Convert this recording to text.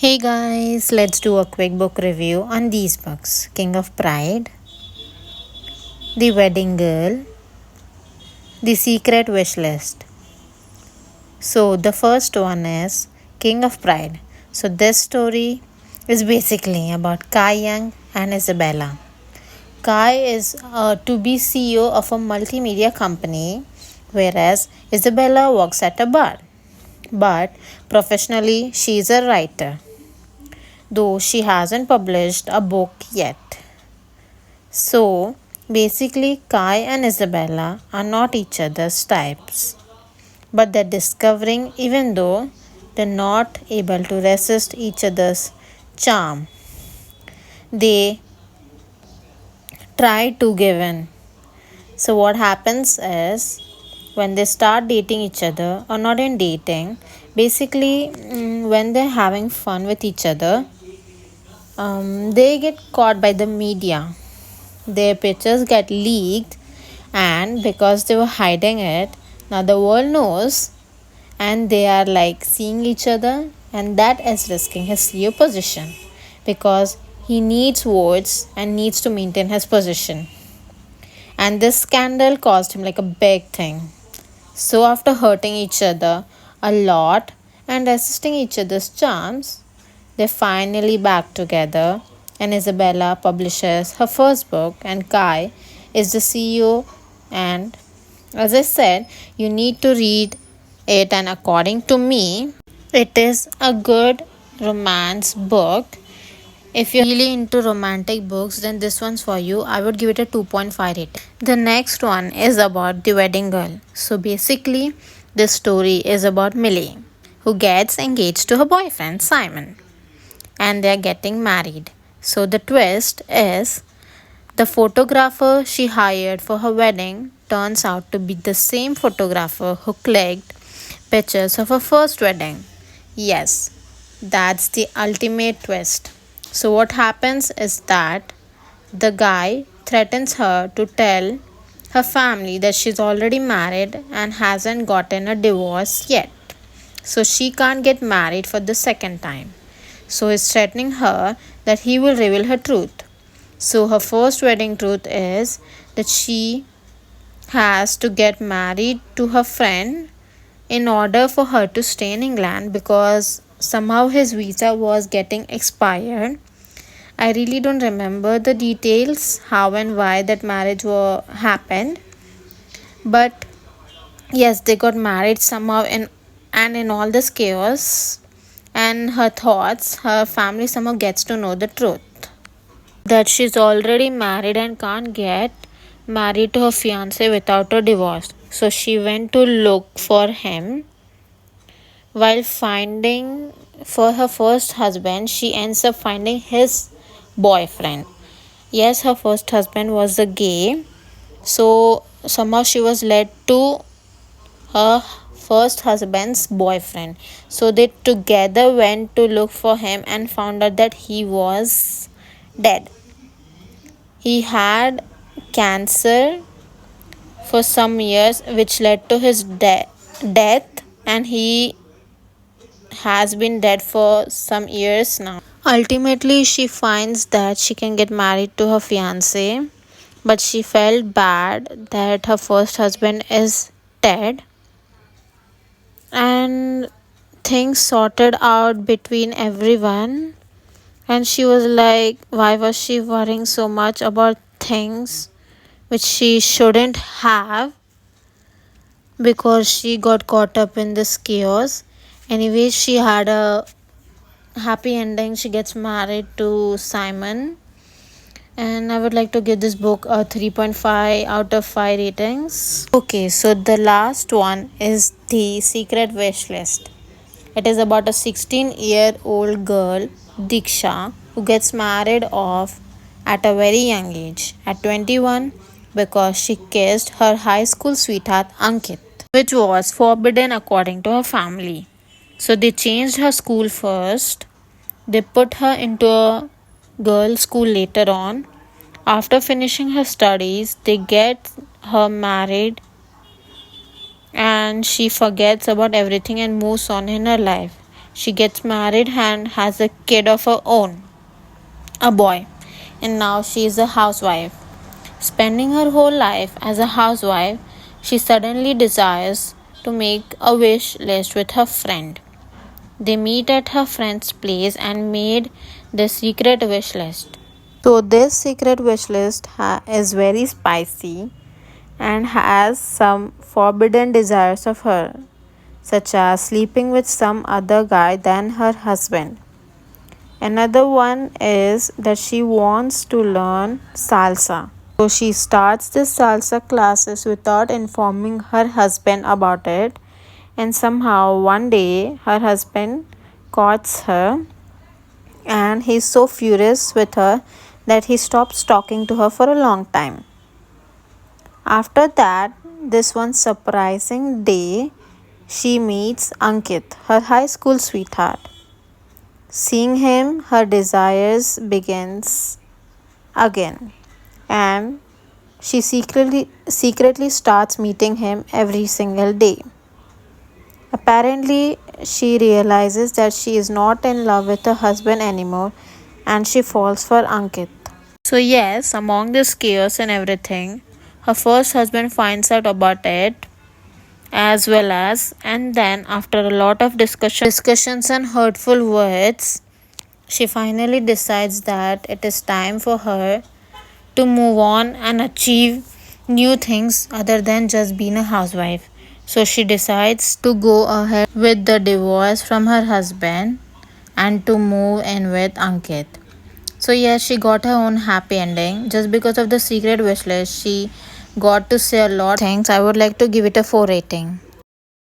Hey guys, let's do a quick book review on these books: King of Pride, The Wedding Girl, The Secret Wish List. So, the first one is King of Pride. So, this story is basically about Kai Young and Isabella. Kai is a to be CEO of a multimedia company, whereas Isabella works at a bar. But professionally, she is a writer, though she hasn't published a book yet. So basically, Kai and Isabella are not each other's types, but they're discovering even though they're not able to resist each other's charm. They try to give in. So, what happens is when they start dating each other, or not in dating, basically, when they're having fun with each other, they get caught by the media. Their pictures get leaked, and because they were hiding it, now the world knows, and they are like seeing each other, and that is risking his CEO position because he needs votes and needs to maintain his position. And this scandal caused him like a big thing. So, after hurting each other a lot and resisting each other's charms, they finally back together, and Isabella publishes her first book, and Kai is the CEO. And as I said, you need to read it, and according to me, it is a good romance book. If you're really into romantic books, then this one's for you. I would give it a 2.5 rating. The next one is about The Wedding Girl. So basically, this story is about Millie, who gets engaged to her boyfriend Simon, and they're getting married. So the twist is the photographer she hired for her wedding turns out to be the same photographer who clicked pictures of her first wedding. Yes, that's the ultimate twist. So, what happens is that the guy threatens her to tell her family that she's already married and hasn't gotten a divorce yet. So, she can't get married for the second time. So, he's threatening her that he will reveal her truth. So, her first wedding truth is that she has to get married to her friend in order for her to stay in England because somehow his visa was getting expired. I really don't remember the details, how and why that marriage happened, but yes, they got married somehow, and in all this chaos and her thoughts, her family somehow gets to know the truth that she's already married and can't get married to her fiance without a divorce. So she went to look for him. While finding for her first husband, she ends up finding his boyfriend. Yes, her first husband was a gay, so somehow she was led to her first husband's boyfriend. So they together went to look for him and found out that he was dead. He had cancer for some years, which led to his death, and he has been dead for some years now. Ultimately, she finds that she can get married to her fiance, but she felt bad that her first husband is dead, and things sorted out between everyone. And she was like, why was she worrying so much about things which she shouldn't have, because she got caught up in this chaos. Anyway, she had a happy ending. She gets married to Simon, and I would like to give this book a 3.5 out of 5 ratings. Okay, so the last one is The Secret Wish List. It is about a 16-year-old girl, Diksha, who gets married off at a very young age, at 21, because she kissed her high school sweetheart Ankit, which was forbidden according to her family. So they changed her school first. They put her into a girls' school later on. After finishing her studies, they get her married, and she forgets about everything and moves on in her life. She gets married and has a kid of her own, a boy, and now she is a housewife. Spending her whole life as a housewife, she suddenly desires to make a wish list with her friend. They meet at her friend's place and made the secret wish list. So this secret wish list is very spicy and has some forbidden desires of her, such as sleeping with some other guy than her husband. Another one is that she wants to learn salsa. So she starts the salsa classes without informing her husband about it, and somehow one day her husband caught her and he's so furious with her that he stops talking to her for a long time. After that, this one surprising day, she meets Ankit, her high school sweetheart. Seeing him, her desires begins again, and she secretly starts meeting him every single day. Apparently, she realizes that she is not in love with her husband anymore and she falls for Ankit. So, yes, among this chaos and everything, her first husband finds out about it as well as, and then after a lot of discussions and hurtful words, she finally decides that it is time for her to move on and achieve new things other than just being a housewife. So she decides to go ahead with the divorce from her husband and to move in with Ankit. So yes, she got her own happy ending. Just because of the secret wish list, she got to say a lot of things. I would like to give it a 4 rating.